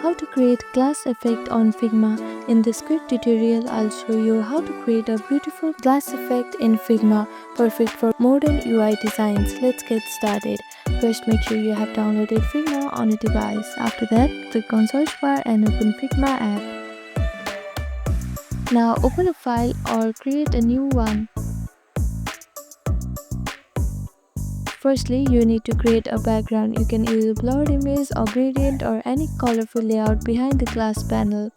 how to create glass effect on Figma. In this quick tutorial, I'll show you how to create a beautiful glass effect in Figma, perfect for modern UI designs. Let's get started. First, make sure you have downloaded Figma on a device. After that, click on search bar and open Figma app. Now open a file or create a new one. Firstly, you need to create a background. You can use a blurred image or gradient or any colorful layout behind the glass panel.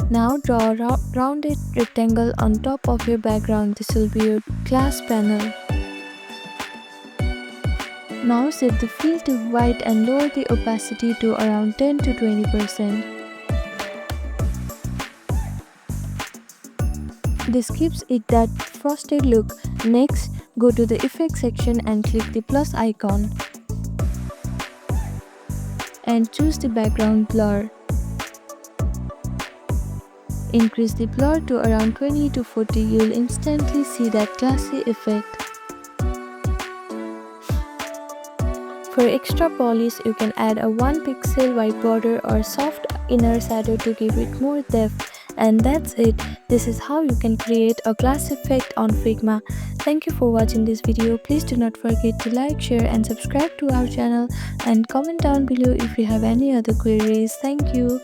Now draw a rounded rectangle on top of your background. This will be your glass panel. Now set the fill to white and lower the opacity to around 10 to 20%. This gives it that frosted look. Next, go to the effects section and click the plus icon and choose the background blur. Increase the blur to around 20 to 40. You'll instantly see that glassy effect. For extra polish, you can add a 1 pixel white border or soft inner shadow to give it more depth. And that's it. This is how you can create a glass effect on Figma. Thank you for watching this video. Please do not forget to like, share and subscribe to our channel and comment down below if you have any other queries. Thank you.